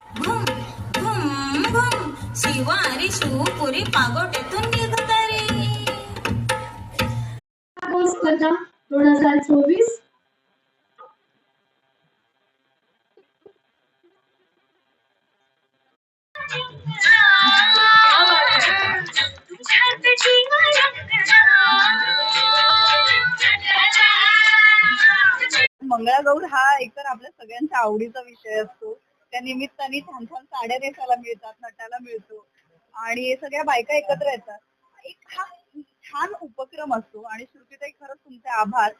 भूम भूम भूम शिवारी शिवपुरी पागोट्यातून निघत रे. स्पर्धा 2024 मंगळागौर हा एकतर आपल्या सगळ्यांच्या आवडीचा विषय असतो. त्या निमित्ताने छान छान साड्या नेसायला मिळतात, नटायला मिळतो आणि सगळ्या बायका एकत्र येतात. एक हा छान उपक्रम असतो आणि श्रुतीताई खरंच तुमचे आभार